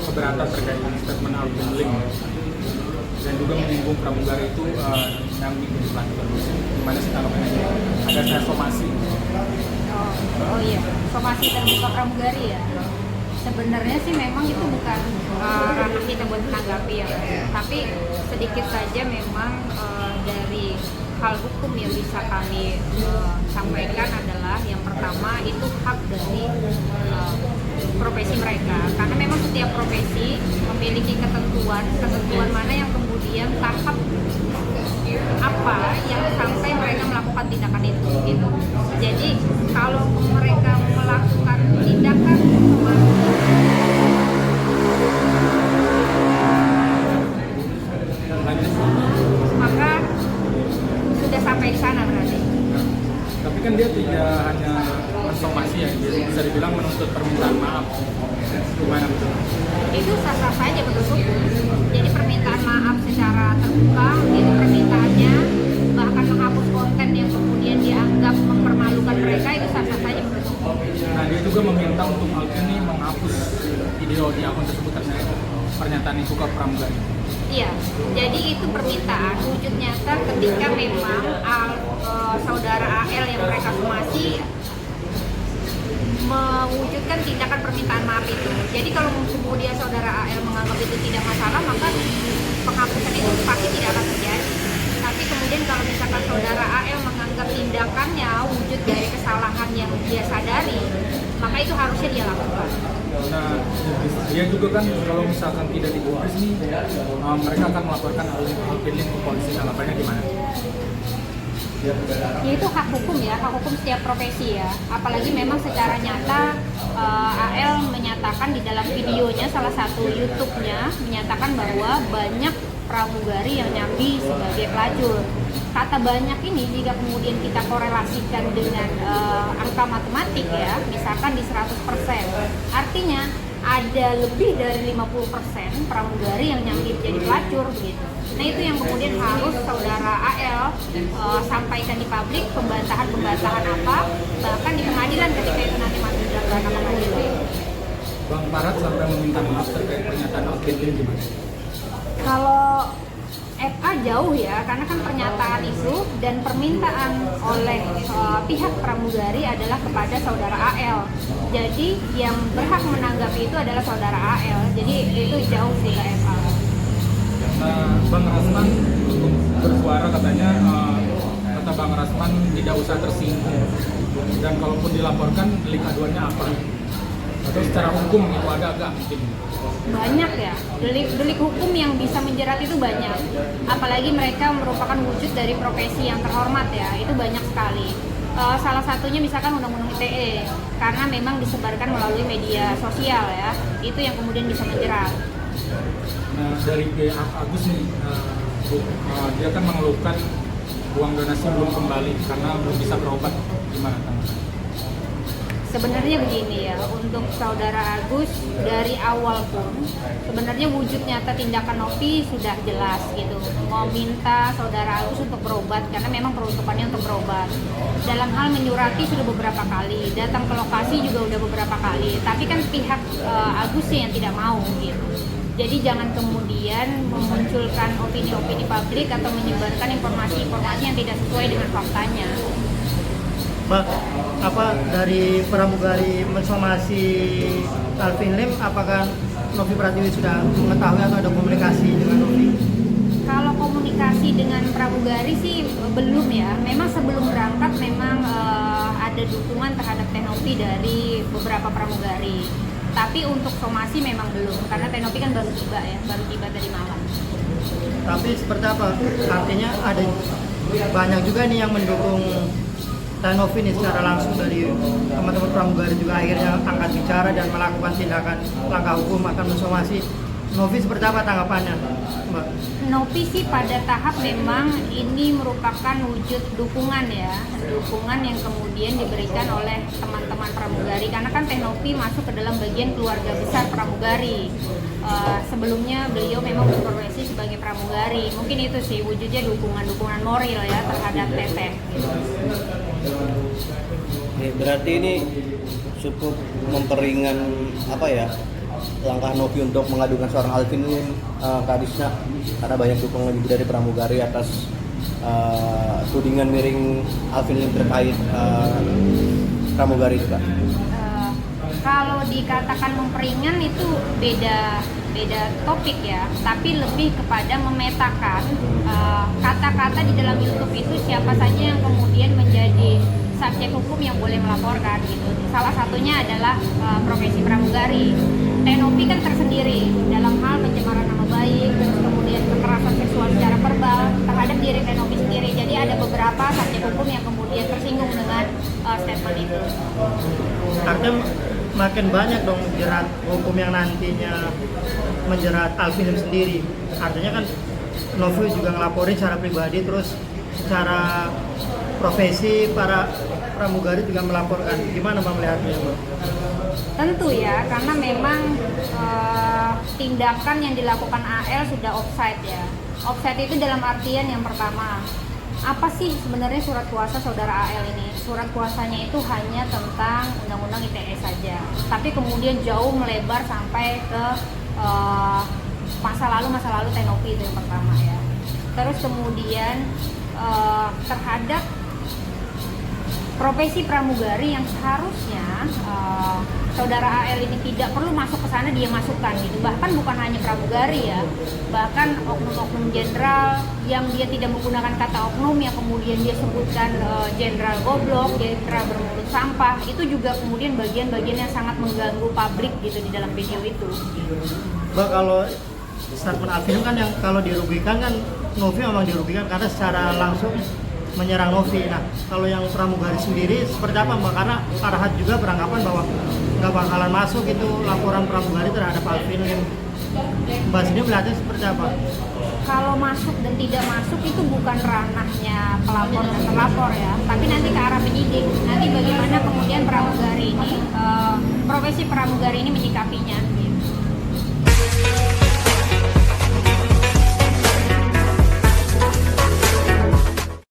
keberatan terkait dengan statement Alvin Lim dan juga menyinggung pramugari itu nyambi jadi pelacur. Gimana sih tanggapannya? Ada saya somasi. Oh iya, somasi terbuka pramugari ya. Sebenarnya sih memang itu bukan ranah kita buat menanggapi ya, tapi sedikit saja memang dari hal hukum yang bisa kami sampaikan adalah yang pertama itu hak dari profesi mereka, karena memang setiap profesi memiliki ketentuan mana yang kemudian tahap apa yang sampai mereka melakukan tindakan itu gitu. Jadi kalau mereka melakukan tindakan maka sudah sampai di sana berarti. Tapi kan dia tidak hanya mensomasi ya, dia bisa dibilang menuntut permintaan maaf. Gimana betul? Itu sah-sah saja menurut hukum. Jadi permintaan maaf secara terbuka, itu permintaannya bahkan menghapus konten yang kemudian dianggap mempermalukan mereka, itu sah-sah saja menurut hukum. Nah, dia juga meminta untuk Alvin ini menghapus video di akun tersebut terkait pernyataan itu ke pramugari. Iya, jadi itu permintaan wujud nyata ketika memang saudara AL yang mereka somasi mewujudkan tindakan permintaan maaf itu. Jadi kalau kemudian saudara AL menganggap itu tidak masalah, maka penghapusan itu pasti tidak akan terjadi. Tapi kemudian kalau misalkan saudara AL menganggap tindakannya wujud dari kesalahan yang dia sadari, maka itu harusnya dia lakukan. Nah, dia juga kan kalau misalkan tidak digubris nih, mereka akan melaporkan Alvin Lim ke polisi. Tanggapannya gimana? Ya itu hak hukum ya, hak hukum setiap profesi ya. Apalagi memang secara nyata AL menyatakan di dalam videonya, salah satu YouTube-nya menyatakan bahwa banyak pramugari yang nyambi sebagai pelacur. Kata banyak ini jika kemudian kita korelasikan dengan angka matematik ya, misalkan di 100%, artinya ada lebih dari 50% pramugari yang nyambi jadi pelacur begitu. Nah itu yang kemudian harus saudara AL sampaikan di publik, pembantahan apa, bahkan di pengadilan ketika itu nanti masuk dalam ranah pengadilan. Bang Parat sampai meminta maaf terkait pernyataan Alvin Lim gimana? Kalau FA jauh ya, karena kan pernyataan itu dan permintaan oleh pihak pramugari adalah kepada saudara AL. Jadi yang berhak menanggapi itu adalah saudara AL. Jadi itu jauh sih ke FA. Nah, Bang Rasman bersuara katanya, kata Bang Rasman tidak usah tersinggung. Dan kalaupun dilaporkan, delik aduannya apa? Atau secara hukum itu agak-agak mungkin. Banyak ya, delik hukum yang bisa menjerat itu banyak. Apalagi mereka merupakan wujud dari profesi yang terhormat ya, itu banyak sekali. Salah satunya misalkan undang-undang ITE, karena memang disebarkan melalui media sosial ya, itu yang kemudian bisa menjerat. Nah, dari pihak Agus nih, dia kan mengeluhkan uang donasi belum kembali karena belum bisa berobat. Gimana tanggapan? Sebenarnya begini ya, untuk saudara Agus dari awal pun sebenarnya wujud nyata tindakan Novi sudah jelas gitu, mau minta saudara Agus untuk berobat karena memang peruntukannya untuk berobat. Dalam hal menyurati sudah beberapa kali, datang ke lokasi juga udah beberapa kali, tapi kan pihak Agus yang tidak mau gitu. Jadi jangan kemudian memunculkan opini-opini publik atau menyebarkan informasi-informasi yang tidak sesuai dengan faktanya. Mbak, apa dari pramugari mensomasi Alvin Lim, apakah Novi Pratiwi sudah mengetahui atau ada komunikasi dengan Novi? Kalau komunikasi dengan pramugari sih belum ya. Memang sebelum berangkat memang ada dukungan terhadap Tenopi dari beberapa pramugari. Tapi untuk somasi memang belum, karena Tenopi kan baru tiba tadi malam. Tapi seperti apa? Artinya ada banyak juga nih yang mendukung Novi ini secara langsung, dari teman-teman pramugari juga akhirnya angkat bicara dan melakukan tindakan langkah hukum akan mensomasi. Novi seperti apa tanggapannya, Mbak? Novi sih pada tahap memang ini merupakan wujud dukungan ya, dukungan yang kemudian diberikan oleh teman-teman pramugari, karena kan Novi masuk ke dalam bagian keluarga besar pramugari. Sebelumnya beliau memang berprofesi sebagai pramugari, mungkin itu sih wujudnya dukungan moral ya terhadap Teteh. Berarti ini cukup memperingan apa ya, langkah Novi untuk mengadukan seorang Alvin Lim ke Adisna karena banyak dukungan juga dari pramugari atas tudingan miring Alvin Lim terkait pramugari itu, Kak? Kalau dikatakan memperingan itu beda topik ya, tapi lebih kepada memetakan kata-kata di dalam YouTube itu siapa saja yang kemudian menjadi subjek hukum yang boleh melaporkan gitu. Salah satunya adalah profesi pramugari. Tenopi kan tersendiri dalam hal pencemaran nama baik, terus kemudian kekerasan seksual secara verbal terhadap diri Tenopi sendiri. Jadi ada beberapa subjek hukum yang kemudian tersinggung dengan statement itu. Artinya makin banyak dong jerat hukum yang nantinya menjerat Alvin Lim sendiri. Artinya kan Novi juga ngelaporin secara pribadi, terus secara profesi para pramugari juga melaporkan. Gimana Pak melihatnya, Pak? Tentu ya, karena memang tindakan yang dilakukan AL sudah offside ya. Offside itu dalam artian yang pertama, apa sih sebenarnya surat kuasa saudara AL ini? Surat kuasanya itu hanya tentang Undang-Undang ITE saja, tapi kemudian jauh melebar sampai ke masa lalu Tenopi itu yang pertama ya. Terus kemudian terhadap profesi pramugari yang seharusnya saudara AL ini tidak perlu masuk ke sana, dia masukkan gitu. Bahkan bukan hanya pramugari ya, bahkan oknum-oknum jenderal yang dia tidak menggunakan kata oknum yang kemudian dia sebutkan jenderal goblok, jenderal bermulut sampah, itu juga kemudian bagian-bagian yang sangat mengganggu publik gitu di dalam video itu. Mbak, kalau statement Alvin kan yang kalau dirugikan kan Novi memang dirugikan karena secara langsung menyerang Novi. Nah, kalau yang pramugari sendiri seperti apa Mbak? Karena Farhad juga beranggapan bahwa nggak bakalan masuk itu laporan pramugari terhadap Alvin Lim. Mbak sendiri melihatnya seperti apa? Kalau masuk dan tidak masuk itu bukan ranahnya pelapor dan terlapor ya, tapi nanti ke arah penyidik. Nanti bagaimana kemudian pramugari ini, profesi pramugari ini menyikapinya.